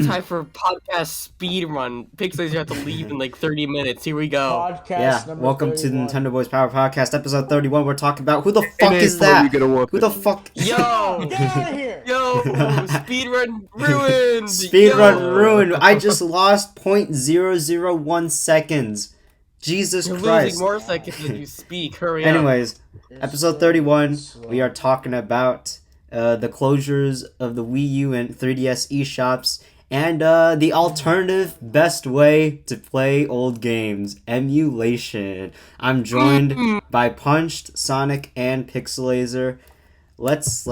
time for podcast speed run. Pixels, you have to leave in like 30 minutes. Here we go. Podcast number welcome to the 31. Nintendo Boys Power Podcast, episode 31. We're talking about who the fuck And is then that? we gonna whoop Who it. the fuck? Yo! Get out of here! Yo! Speedrun ruined! Speedrun Yo! ruined. I just lost 0.001 seconds. Jesus You're Christ. losing more seconds than you speak. Hurry up. Anyways, You're episode so 31, slow. we are talking about the closures of the Wii U and 3DS eShops and the alternative best way to play old games, emulation. I'm joined by Punched, Sonic, and Pixelaser. Let's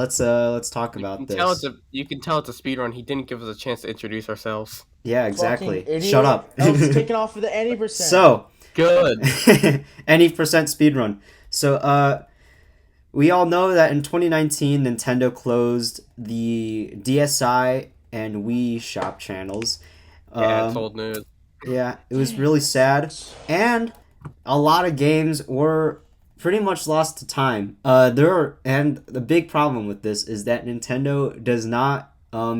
talk about this. You can tell it's a speedrun. He didn't give us a chance to introduce ourselves. Yeah, exactly. Fucking idiot. Shut up. Elton's taking off for the any percent. So, Good. any percent speedrun. So, we all know that in 2019, Nintendo closed the DSi and Wii shop channels. Yeah, it's old news. Yeah, it was really sad, and a lot of games were pretty much lost to time. And the big problem with this is that Nintendo does not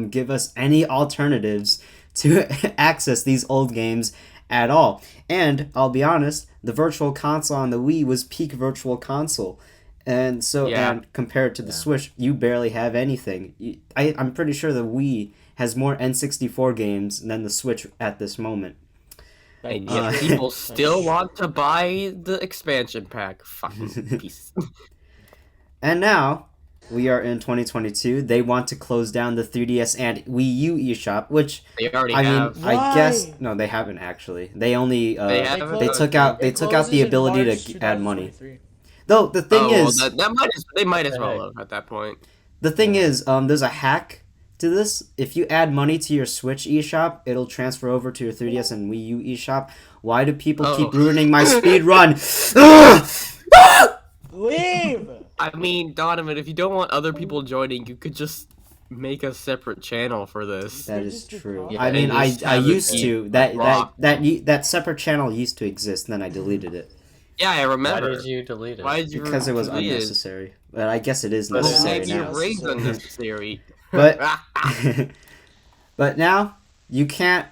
give us any alternatives to access these old games at all. And I'll be honest, the Virtual Console on the Wii was peak Virtual Console. And so, Yeah. and compared to the Switch, you barely have anything. I'm pretty sure the Wii has more N64 games than the Switch at this moment. And yet people still want to buy the expansion pack. Fucking piece. And now, we are in 2022. They want to close down the 3DS and Wii U eShop, which They already I mean, have. I guess Why? no, they haven't actually. They only They haven't? they took out It the closes in ability March to add money. 2023. Though the thing is, they might as well have at that point. there's a hack to this. If you add money to your Switch eShop, it'll transfer over to your 3DS and Wii U eShop. Why do people keep ruining my speed run? Leave! I mean, Donovan, if you don't want other people joining, you could just make a separate channel for this. That is true. Yeah, I mean, and just I have it used be to rock. that separate channel used to exist, and then I deleted it Yeah, I Why remember. did you delete it? Why did you because it was delete unnecessary. But I guess it is Well, necessary maybe now. erase unnecessary. But but now you can't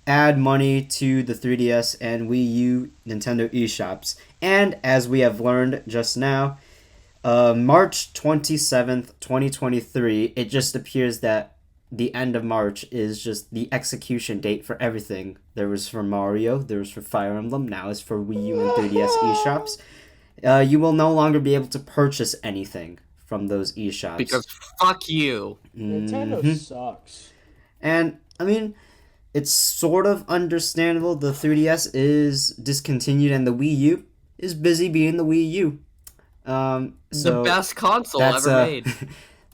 add money to the 3DS and Wii U Nintendo eShops. And as we have learned just now, March 27th, 2023, it just appears that the end of March is just the execution date for everything. There was for Mario, there was for Fire Emblem, now it's for Wii U and 3DS eShops. You will no longer be able to purchase anything from those eShops. Because fuck you. Nintendo Mhm. sucks. And, I mean, it's sort of understandable. The 3DS is discontinued and the Wii U is busy being the Wii U. The So best console that's ever a made.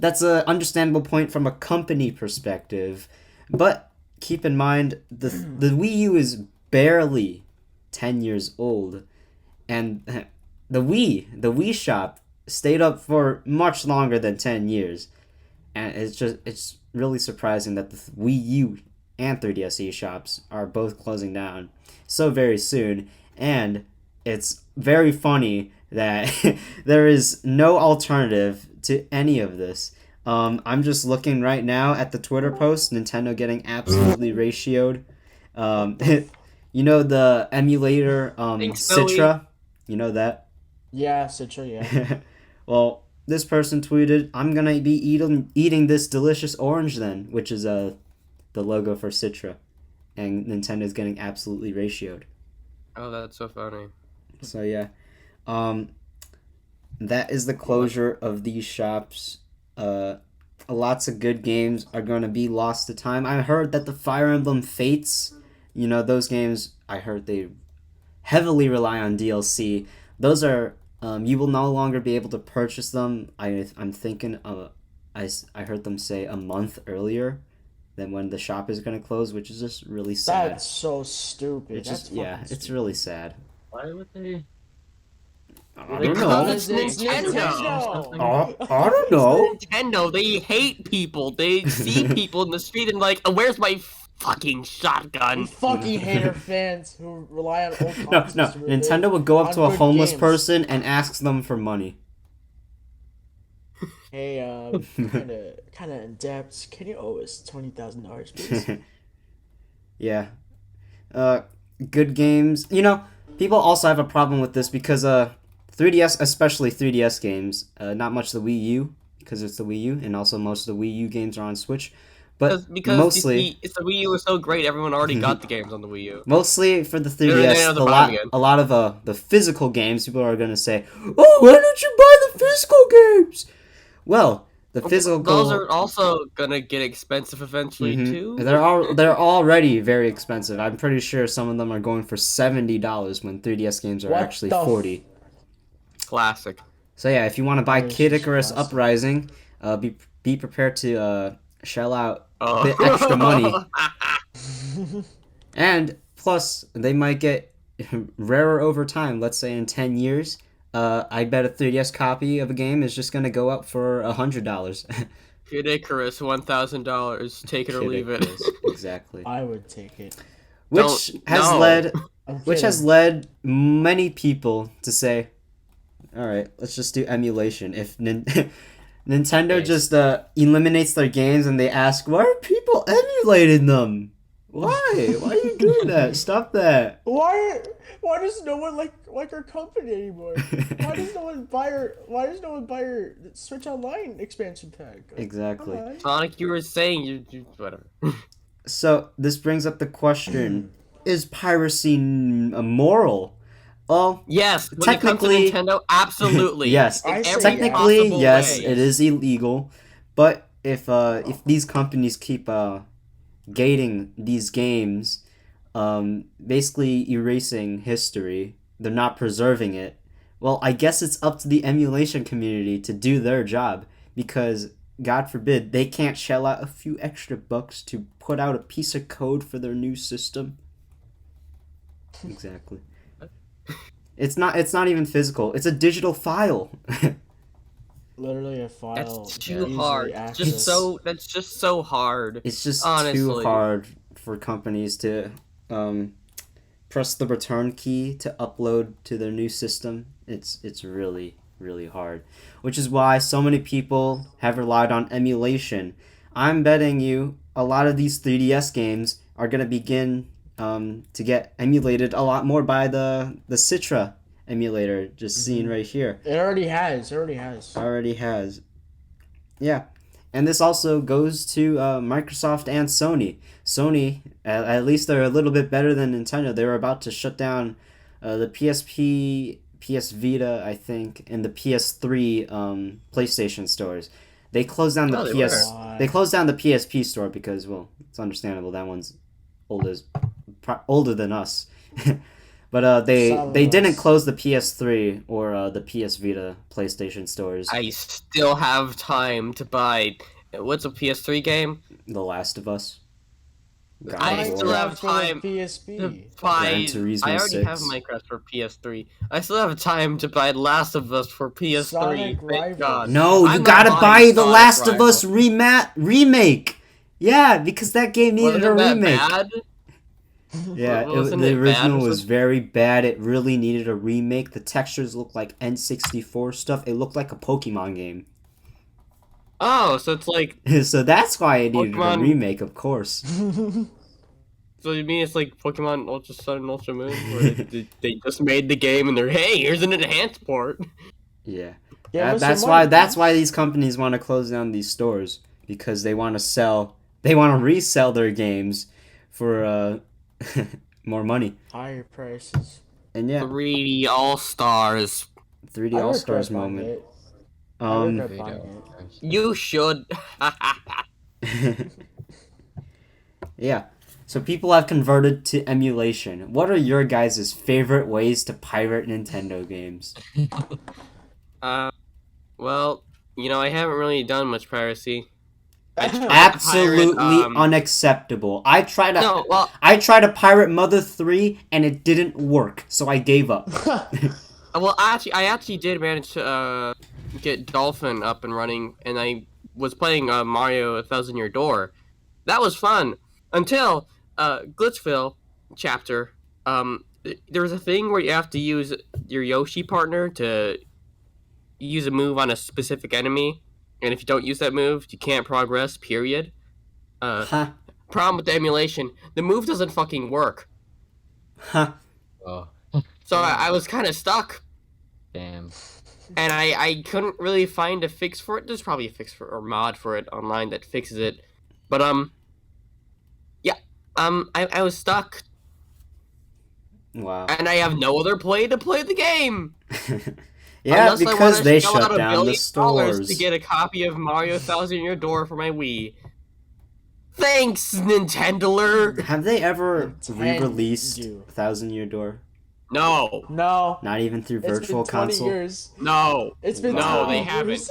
that's a understandable point from a company perspective, but keep in mind the Wii U is barely 10 years old, and the Wii shop stayed up for much longer than 10 years, and it's really surprising that the Wii U and 3DS eShops are both closing down so very soon, and it's very funny that there is no alternative to any of this. I'm just looking right now at the Twitter post, Nintendo getting absolutely ratioed. You know the emulator Thanks, Zoe. Citra? You know that? Yeah, Citra, yeah. Well, this person tweeted, "I'm gonna be eating this delicious orange then," which is the logo for Citra, and Nintendo's getting absolutely ratioed. Oh, that's so funny. So yeah, that is the closure of these shops. Lots of good games are going to be lost to time. I heard that the Fire Emblem Fates, you know, those games, I heard they heavily rely on DLC. Those are, you will no longer be able to purchase them. I'm thinking, I heard them say a month earlier than when the shop is going to close, which is just really sad. That's so stupid. It's That's just, yeah, fucking it's stupid. really sad. Why would they? I don't Because know. it's Nintendo. I don't know. Nintendo, they hate people. They see people in the street and like, where's my fucking You shotgun? fucking hater fans who rely on old No, consoles no. to relive Nintendo would go up on to a good homeless games. person and asks them for money. Hey, kind of in depth. Can you owe us $20,000, please? Yeah. Uh, good games. People also have a problem with this because 3DS, especially 3DS games, not much the Wii U because it's the Wii U, and also most of the Wii U games are on Switch, but Because you mostly see, it's the Wii U was so great, everyone already got the games on the Wii U. mostly for the They don't 3DS, have to buy them again. a lot of the physical games, people are gonna say, "Oh, why don't you buy the physical games?" Well, the physical Those are also gonna get expensive eventually Mhm. too. They're already very expensive. I'm pretty sure some of them are going for $70 when 3DS games are What actually the 40. Classic. So yeah, if you want to buy That is Kid just Icarus classic. Uprising, be prepared to shell out a Oh. bit extra money. And plus, they might get rarer over time. Let's say in 10 years, I bet a 3DS copy of a game is just gonna go up for $100. Kid Icarus, $1,000. Take it or Kid leave it. Icarus, exactly. I would take it. Which Don't- has no. led I'm which has kidding. led many people to say, all right, let's just do emulation. If Nintendo Yes. just eliminates their games and they ask, why are people emulating them? Why? Why are you doing that? Stop that. Why? Why does no one like our company anymore? Why does no one buy our Switch Online expansion pack? Exactly. Come on. Sonic, you were saying you whatever. So this brings up the question: is piracy immoral? Well, Yes, when it comes to technically, Nintendo, absolutely. yes. I In say every Technically, possible yes, way. it is illegal. But if these companies keep gating these games, basically erasing history, they're not preserving it. Well, I guess it's up to the emulation community to do their job because God forbid they can't shell out a few extra bucks to put out a piece of code for their new system. Exactly. It's not even physical. It's a digital file. Literally a file. That's too easily hard. accessed. That's just so hard. It's just too Honestly. hard for companies to press the return key to upload to their new system. It's really really hard, which is why so many people have relied on emulation. I'm betting you a lot of these 3DS games are gonna begin to get emulated a lot more by the Citra emulator. Just seen right here, It already has. already has. Yeah, and this also goes to Microsoft and Sony. Sony, at least they're a little bit better than Nintendo. They were about to shut down the PSP, PS Vita, I think, and the PS3 PlayStation stores. They closed down the Oh, they PS. were. They closed down the PSP store because, well, it's understandable. That one's old as older than us. But Some they of didn't us. close the PS3 or the PS Vita PlayStation stores. I still have time to buy. What's a PS3 game? The Last of Us. God I of still War. have time for the to PSP. buy. Gran Turismo I already have 6. Minecraft for PS3. I still have time to buy Last of Us for PS3. Sonic Thank Rivals. God. No, you I'm not gotta buying buy The Sonic Last of Us Rival. remake. Yeah, because that game needed a Wasn't that remake. bad? Yeah, Wasn't the it bad original or was something? very bad. It really needed a remake. The textures looked like N64 stuff. It looked like a Pokemon game. Oh, so it's like So that's why it needed a Pokemon. remake, of course. So you mean it's like Pokemon Ultra Sun and Ultra Moon, where they just made the game and they're hey, here's an enhanced port. Yeah. Give us your That's money, why that's please. why these companies want to close down these stores because they want to resell their games for more money. Higher prices. And yeah, 3D All Stars. 3D I All Stars regret buying moment. it. I regret They buying don't. it. You should. Yeah. So people have converted to emulation. What are your guys' favorite ways to pirate Nintendo games? Well, I haven't really done much piracy. I tried to Absolutely pirate, unacceptable. No, well, I tried to pirate Mother 3 and it didn't work, so I gave up. I actually did manage to get Dolphin up and running, and I was playing Mario 1,000 Year Door. That was fun until Glitchville chapter. There was a thing where you have to use your Yoshi partner to use a move on a specific enemy, and if you don't use that move, you can't progress. Period. Huh. Problem with the emulation, the move doesn't fucking work. Huh. Oh, So I was kind of stuck, damn. and I couldn't really find a fix for it. There's probably a fix for or mod for it online that fixes it, but yeah, I was stuck, Wow. and I have no other way to play the game. Yeah, Unless I because wanna they shell out shut $1 down the billion stores. to get a copy of Mario Thousand Year Door for my Wii. Thanks, Nintendoler. Have they ever Nintendo. re-released 1,000 Year Door? No, No. Not even through It's Virtual been 20 Console? years. no. It's been Wow. 20 No, they years.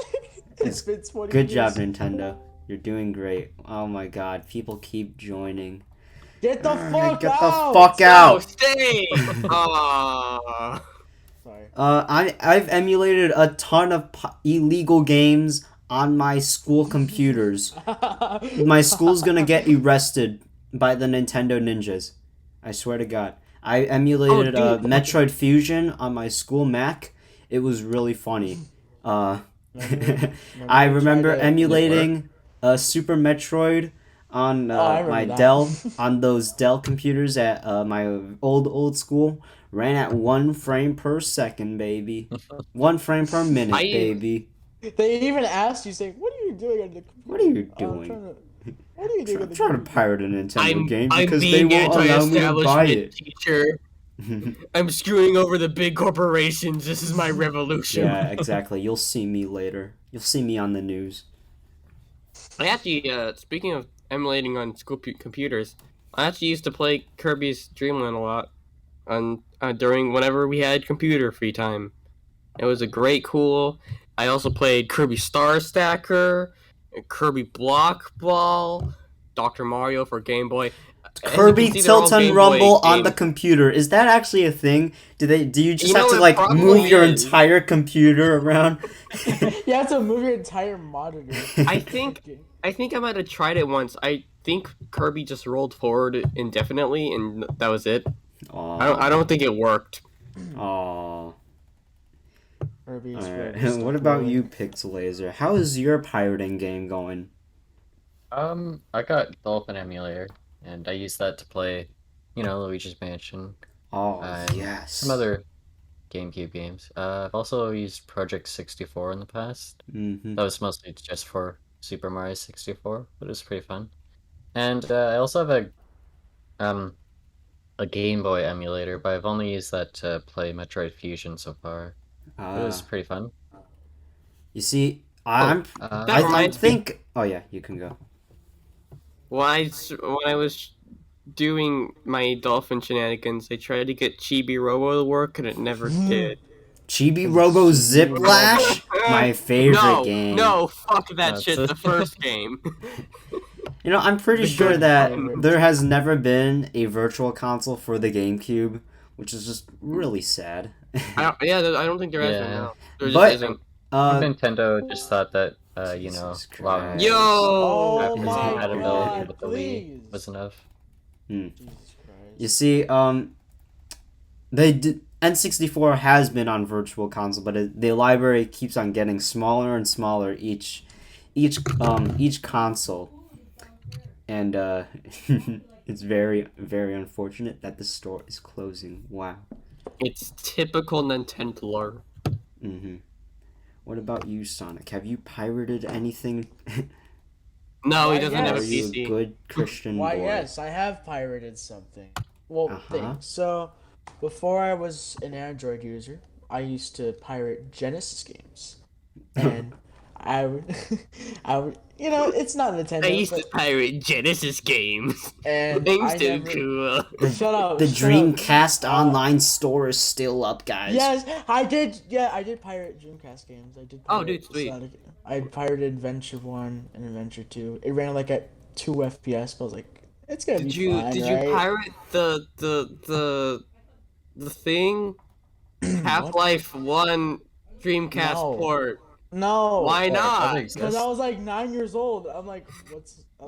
It's been 20 Good years. job, Nintendo. You're doing great. Oh my god, people keep joining. Get the fuck Get out! the fuck No, out! stay. Aww. Sorry. I've emulated a ton of illegal games on my school computers. My school's gonna get arrested by the Nintendo ninjas. I swear to God. I emulated Oh, dude. Metroid Fusion on my school Mac. It was really funny. Remember I we remember tried to- emulating Super Metroid on I remember my that. Dell, on those Dell computers at my old school. Ran at 1 frame per second, baby. 1 frame per minute, baby. They even asked you, saying, "What are you doing on the computer?" What are you I'm doing? trying to- What are you doing on I'm the trying to computer? pirate a Nintendo game I'm because they being won't allow me to buy anti-establishment, it. teacher. I'm screwing over the big corporations. This is my revolution. Yeah, exactly. You'll see me later. You'll see me on the news. I actually, speaking of emulating on school computers, I actually used to play Kirby's Dream Land a lot on during whenever we had computer free time. It was a great cool. I also played Kirby Star Stacker, Kirby Block Ball, Dr. Mario for Game Boy. As you Kirby can see, they're all Tilt and Game Boy Rumble on the games. computer. Is that actually a thing? Do you just You have know, to it like probably move your is. entire computer around? You have to move your entire monitor. I think I might have tried it once. I think Kirby just rolled forward indefinitely, and that was it. I don't think it worked. Aw. Kirby's Alright. Kirby's What about you, Pixelaser? How is your pirating game going? I got Dolphin Emulator, and I used that to play, Luigi's Mansion, Oh, and yes. some other GameCube games. I've also used Project 64 in the past. Mm-hmm. That was mostly just for Super Mario 64, but it was pretty fun. And I also have a Game Boy emulator, but I've only used that to play Metroid Fusion so far. It was pretty fun. You see, I That reminds me. think. Oh yeah, you can go. When I was doing my dolphin shenanigans, I tried to get Chibi Robo to work, and it never did. Chibi Robo Ziplash, my favorite game. No, fuck that That's shit. it. The first game. I'm pretty The sure good that one. there has never been a virtual console for the GameCube, which is just really sad. I don't think there has been. Yeah. No. There just But- isn't. Nintendo just thought that, Jesus allowing Christ. Yo. Oh backwards my compatibility God, with the please. Wii was enough. Jesus Christ. You see, N64 has been on Virtual Console, but the library keeps on getting smaller and smaller each console, and it's very, very unfortunate that the store is closing. Wow. It's typical Nintendo. Mm-hmm. What about you, Sonic? Have you pirated anything? No, he Why, doesn't have a Are you a PC. good Christian Why, boy? yes, I have pirated something. Well, Uh-huh. so before I was an Android user, I used to pirate Genesis games, and I would, it's not Nintendo. I used to but, pirate Genesis games. and Games I too never. cool. Shut up. The shut up. Dreamcast online store is still up, guys. Yes, I did. Yeah, I did pirate Dreamcast games. I did. Oh, Pirate dude, sweet. Sonic. I pirated Adventure 1 and Adventure 2. It ran like at 2 FPS, but I was like, it's gonna be fine, Did right? you pirate the thing? Half-Life 1 Dreamcast No. port. No. Why That not? exists. Because I was like 9 years old. I'm like,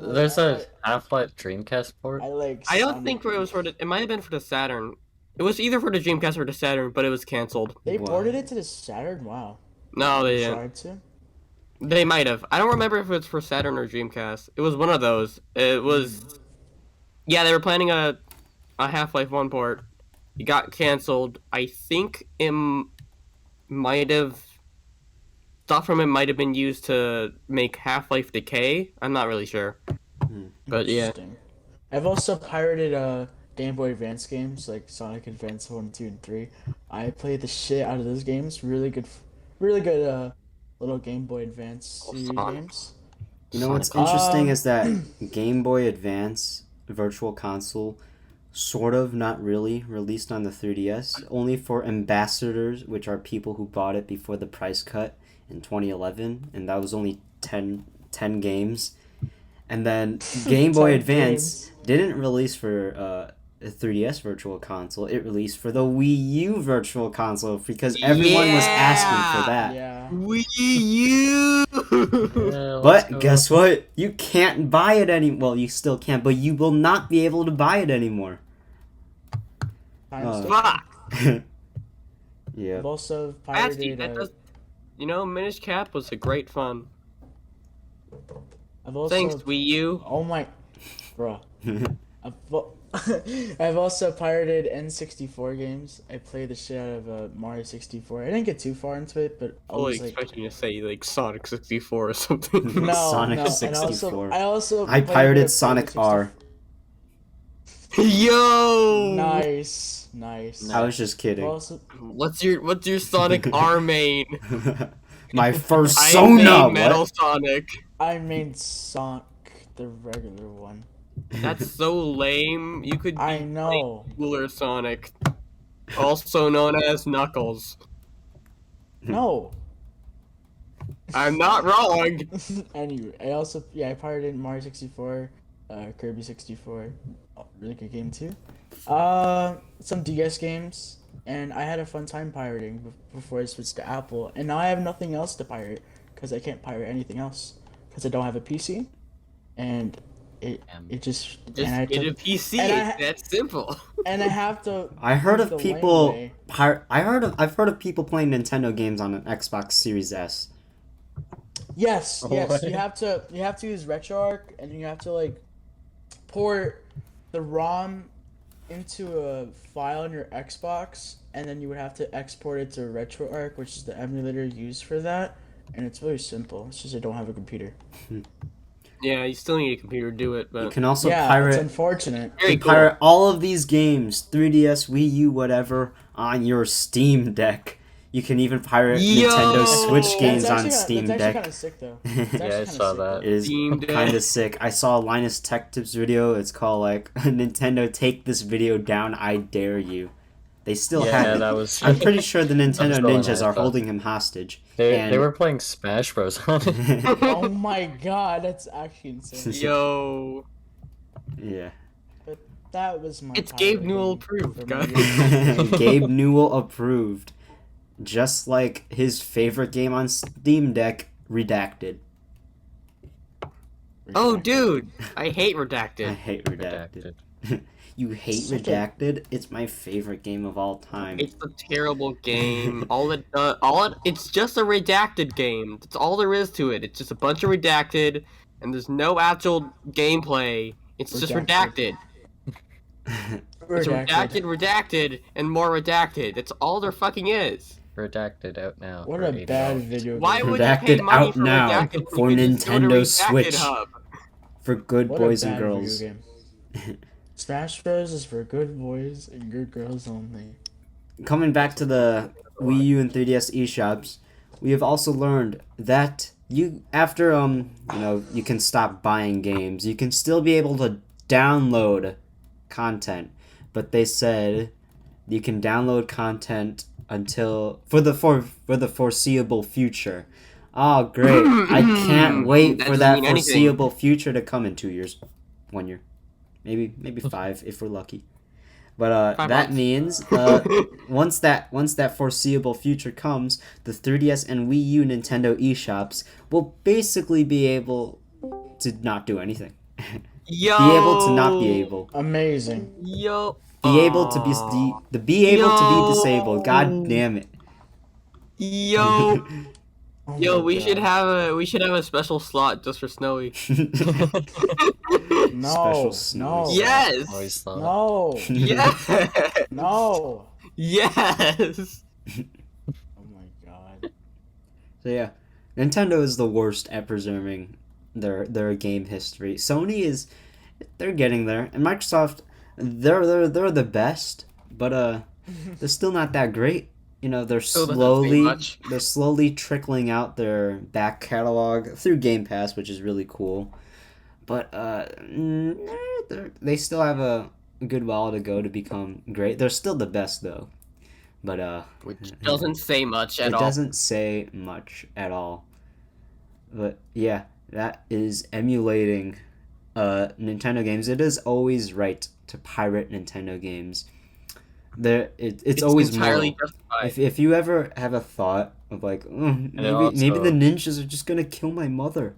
There's a Half-Life Dreamcast port. I don't think it was for the. It might have been for the Saturn. It was either for the Dreamcast or the Saturn, but it was canceled. They Wow. ported it to the Saturn. Wow. No, they didn't. Tried to. They might have. I don't remember if it was for Saturn or Dreamcast. It was one of those. It was Yeah, they were planning a Half-Life 1 port. It got canceled. I think it might have stuff from it might have been used to make Half-Life Decay. I'm not really sure, but yeah. Interesting. I've also pirated Game Boy Advance games like Sonic Advance 1, 2, and 3. I played the shit out of those games. Really good little Game Boy Advance series Sonic. games. You know what's Sonic. interesting is that Game Boy Advance Virtual Console sort of, not really, released on the 3DS, only for ambassadors, which are people who bought it before the price cut in 2011, and that was only 10 games. And then Game Boy 10 Advance games. didn't release for a 3DS Virtual Console. It released for the Wii U Virtual Console because everyone was asking for that. Yeah. Wii U. Yeah, let's But go. guess what? You can't buy it anymore. Well, you still can, but you will not be able to buy it anymore. Times Fuck. Yeah. I've also Actually, pirated. that does. Minish Cap was a great fun. I've also. Thanks, Wii U. Oh my, bruh. I've also pirated N64 games. I played the shit out of Mario 64. I didn't get too far into it, but I Fully was like, expecting you to say like Sonic 64 or something. no, Sonic no. 64. I also I played a bit pirated of Sonic Mario R. 64. Yo. Nice. I was just I've kidding. also, What's your Sonic R main? My first I Sona. made Metal What? Sonic. I made Sonic, the regular one. That's so lame. You could I be know. cooler Sonic, also known as Knuckles. No. I'm not wrong. Anyway, I pirated Mario 64, Kirby 64, really good game too. Some DS games, and I had a fun time pirating before I switched to Apple, and now I have nothing else to pirate because I can't pirate anything else because I don't have a PC, and it just Just and I get a took, PC. and It's I- that simple. and I have to. I heard use of the lame people. way. I've heard of people playing Nintendo games on an Xbox Series S. Yes, yes. What? You have to use RetroArch, and you have to like port the ROM into a file on your Xbox, and then you would have to export it to RetroArch, which is the emulator used for that. And it's really simple. It's just I don't have a computer. Yeah, you still need a computer to do it, You but can also yeah, it's pirate. unfortunate. very You cool. pirate all of these games, 3DS, Wii U, whatever, on your Steam Deck. You can even pirate Yo! Nintendo Switch games That's on actually Steam that's actually Deck. kind of sick though. It's Yeah, actually I kinda saw sick, that. It is Steam Deck. kind of sick. I saw Linus Tech Tips video. It's called like Nintendo, take this video down, I dare you. They still Yeah, have it. that was. I'm pretty sure the Nintendo still in ninjas are alpha. holding him hostage. They and were playing Smash Bros on it. Oh my god, that's actually insane. Yo, Yeah. But that was my. it's Gabe pirating Newell for approved, my guys. Gabe Newell approved. Just like his favorite game on Steam Deck, Redacted. Oh, dude, I hate I Redacted. hate Redacted. Redacted. You hate Such a- Redacted? It's my favorite game of all time. It's a terrible game. It's just a redacted game. That's all there is to it. It's just a bunch of redacted, and there's no actual gameplay. It's just Redacted. redacted. It's redacted, and more redacted. That's all there fucking is. Redacted out now. What for a $8. bad video game. Why would you pay Redacted money out for now redacted for when you just go to Nintendo Redacted Switch. Hub? For good What boys a and bad girls. video game. Smash Bros is for good boys and good girls only. Coming back to the Wii U and 3DS eShops, we have also learned that you you can stop buying games. You can still be able to download content, but they said you can download content until for the foreseeable future. Oh, great! I can't wait That for doesn't that mean anything. foreseeable future to come in 2 years, 1 year, maybe 5 if we're lucky. But 5 that months. means once that foreseeable future comes, the 3DS and Wii U Nintendo eShops will basically be able to not do anything. Yo. Be able to not be able. Amazing. Yo. Be able to be be able to be disabled. God Yo. damn it. Yo. Oh Yo, my we should God. have a special slot just for Snowy. No. Special snowy No. slot. Yes. Always thought. No. Yes. No. Yes. Oh my God. So yeah, Nintendo is the worst at preserving their game history. Sony is they're getting there, and Microsoft they're the best, but they're still not that great. You know, Still doesn't say much. they're slowly trickling out their back catalog through Game Pass, which is really cool. But they still have a good while to go to become great. They're still the best though. But Which doesn't say much at it all. doesn't say much at all. But yeah, that is emulating Nintendo games. It is always right to pirate Nintendo games. It's always entirely moral. justified. If you ever have a thought of like, maybe the ninjas are just gonna kill my mother,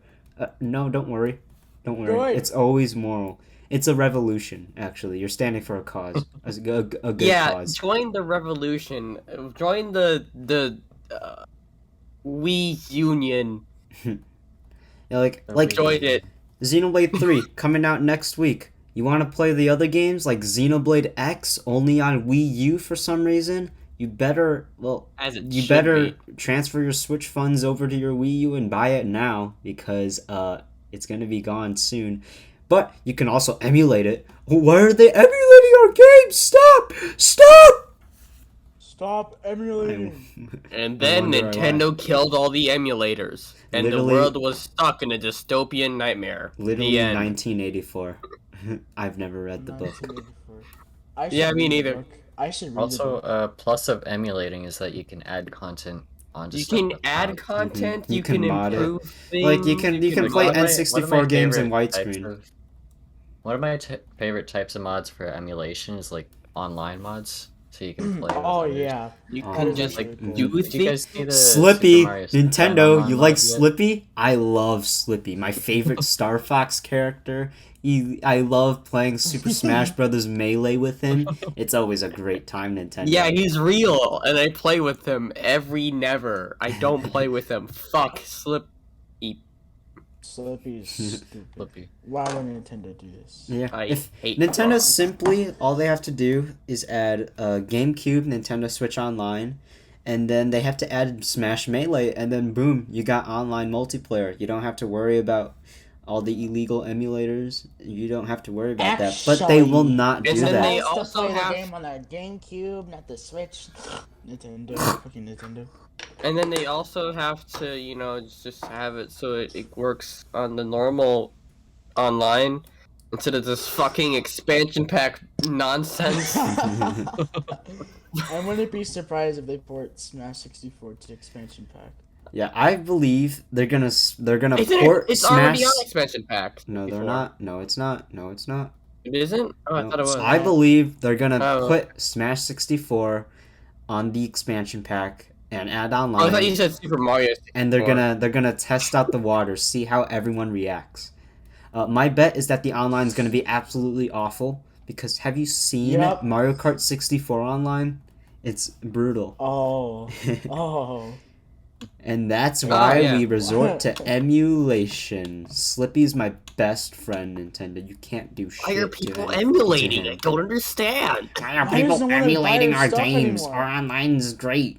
no, don't worry, don't worry. Good. It's always moral. It's a revolution. Actually, you're standing for a cause, a good Yeah, cause. join the revolution. Join the Wii Union. Yeah, like Join it. Xenoblade 3 coming out next week. You want to play the other games like Xenoblade X only on Wii U for some reason? You better As it you should better be. transfer your Switch funds over to your Wii U and buy it now because it's going to be gone soon. But you can also emulate it. Why are they emulating our games? Stop! Stop! Stop emulating. And then wonder why. Nintendo killed all the emulators, and the Literally- world was stuck in a dystopian nightmare. Literally The end. 1984. I've never read the book. 1984. I should Yeah, me read the neither. book. I should read the Also, book. plus of emulating is that you can add content onto You stuff can without- add content. You You can can mod it. improve things. Like you can play One of my- N64 one of my games in favorite types widescreen. of- One of my favorite types of mods for emulation is like online mods, so you can play. with Oh others. yeah. You Oh, can that is just really like cool. do Did you guys things. see the Slippy, Super Mario Nintendo, online you mod like yet? Slippy? I love Slippy. My favorite Star Fox character. I love playing Super Smash Brothers Melee with him. It's always a great time, Nintendo. Yeah, he's real, and I play with him every never. I don't play with him. Fuck, slip. Slippy's stupid. Flippy. Why would Nintendo do this? Yeah. I If hate Nintendo Rob. simply all they have to do is add GameCube, Nintendo Switch Online, and then they have to add Smash Melee, and then boom, you got online multiplayer. You don't have to worry about all the illegal emulators. You don't have to worry about that. But they will Actually, not do And then that. they supposed to also play have- the game on the GameCube, not the Switch. Nintendo, fucking Nintendo. And then they also have to, just have it so it works on the normal online instead of this fucking expansion pack nonsense. I wouldn't be surprised if they port Smash 64 to expansion pack. Yeah, I believe they're gonna Isn't port it? It's Smash. already on expansion pack. No, they're before. not. No, it's not. No, it's not. It isn't? Oh, I No. thought it was. I believe they're gonna Oh. put Smash 64 on the expansion pack and add Oh, online. I thought you said Super Mario 64. And they're gonna test out the waters, see how everyone reacts. My bet is that the online is gonna be absolutely awful because have you seen Yup. Mario Kart 64 online? It's brutal. Oh. Oh. And that's why yeah. we resort to emulation. Slippy's my best friend, Nintendo. You can't do shit. Why are to people him- emulating? to I him. don't understand. Why are Why people doesn't wanna buy emulating our our stuff games? anymore? Our online's great.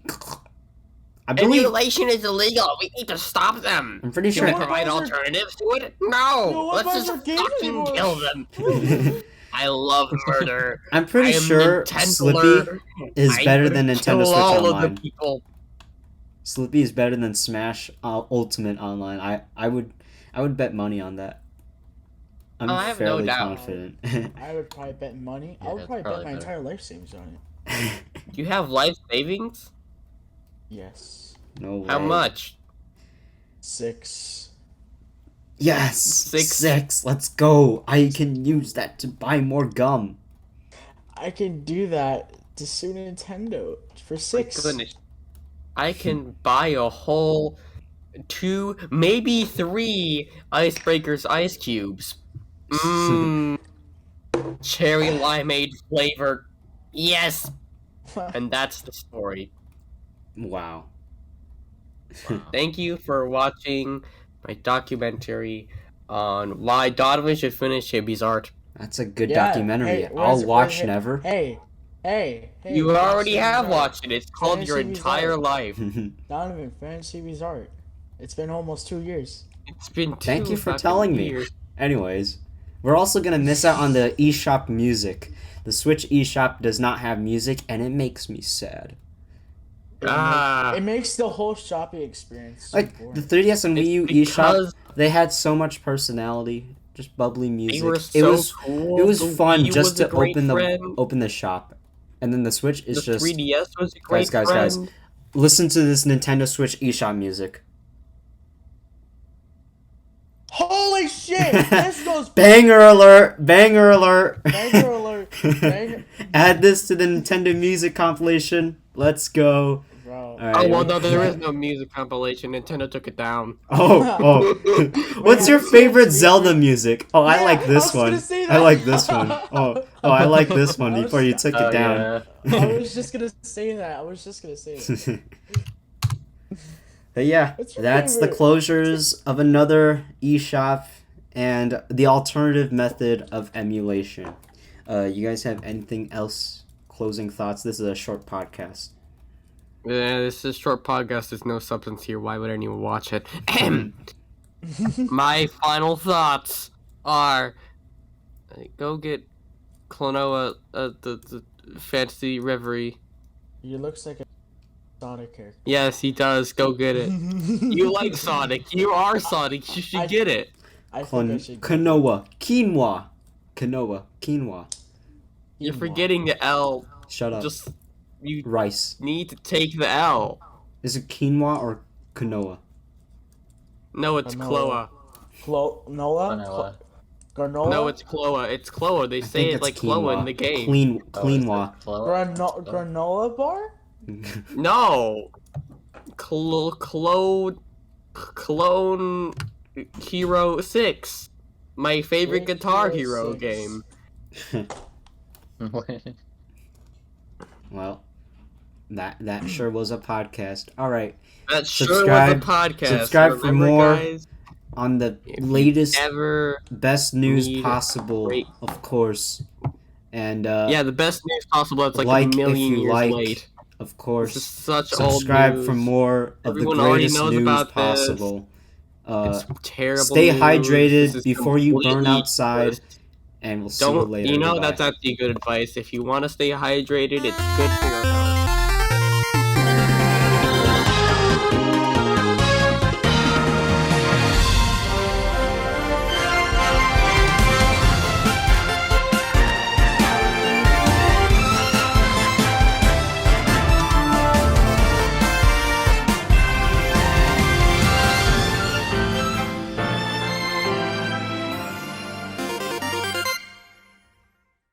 I believe. Emulation is illegal. We need to stop them. I'm pretty Can sure. we wanna provide buy our- alternatives to it? No. No one Let's buys just our games fucking anymore. kill them. I love murder. I'm pretty I am sure Nintendo. Slippy is I better would than Nintendo kill Switch all of Online. the people. Slippy is better than Smash Ultimate Online. I would bet money on that. I'm I have no fairly doubt. confident. I would probably bet money. Yeah, I would that's probably bet probably my better. entire life savings on it. You have life savings? Yes. No way. How much? 6. Yes, Six. 6. Let's go. I can use that to buy more gum. I can do that to sue Nintendo for 6. Goodness. I can buy a whole 2, maybe 3 Icebreakers ice cubes. Mmm. Cherry limeade flavor. Yes. And that's the story. Wow. Thank you for watching my documentary on why Donovan should finish Chibi's art. That's a good Yeah, documentary. hey, I'll watch hey, never. hey, You finish already Stevie's have art. watched it. It's called Finish Your Stevie's Entire art. Life. Donovan, finish Stevie's art. It's been almost 2 years. It's been Thank two you for fucking telling me. years. Anyways, we're also gonna miss out on the eShop music. The Switch eShop does not have music, and it makes me sad. It makes the whole shopping experience so Like boring. the 3DS and Wii U It's eShop, because they had so much personality, just bubbly music. they were it so was cool. it was The fun Wii U just was a to great open friend. the shop, and then the Switch is The just 3DS was a great guys. friend. Listen to this Nintendo Switch eShop music. Holy shit! This goes Banger alert! Banger alert! Banger alert! Banger. Add this to the Nintendo Music compilation. Let's go. Bro. All Oh right. well, no, there is no music compilation. Nintendo took it down. Oh. What's your have you seen favorite that Zelda video? music? Oh, I Yeah, like I this was one. gonna say I that. like this one. Oh, I like this one I before you was- took Oh it down. yeah. I was just gonna say that. But yeah, What's your that's the favorite- closures of another eShop and the alternative method of emulation. You guys have anything else? Closing thoughts? This is a short podcast. Yeah, this is a short podcast. There's no substance here. Why would anyone watch it? My final thoughts are: go get Klonoa, the Fantasy Reverie. You looks like a Sonic character. Yes, he does. Go get it. You like Sonic. You are Sonic. You should get it. I think I should. Quinoa. Quinoa. You're forgetting the L. Shut up. Just you Rice. need to take the L. Is it quinoa or quinoa? No, it's Granola. Cloa. Nola? Vanilla. Granola? No, it's Cloa. It's Cloa. They I say think it it's like Cloa in quinoa. the game. Quinoa. Granola bar? No. Clone Hero 6. My favorite Clone Guitar Hero Hero 6. game. Well, that sure was a podcast. All right, That sure Subscribe- was a podcast. subscribe for Remember, more guys, on the if you latest, ever best news need possible, great- of course. And yeah, the best news possible. It's like like a if million you years like, late. of This is course, such old subscribe news. for more of Everyone the already greatest knows news about this. possible. It's terrible. Stay news. hydrated This is before you burn completely outside, useless. and we'll see you Don't later. you know Goodbye. that's actually good advice. If you want to stay hydrated, it's good for your health.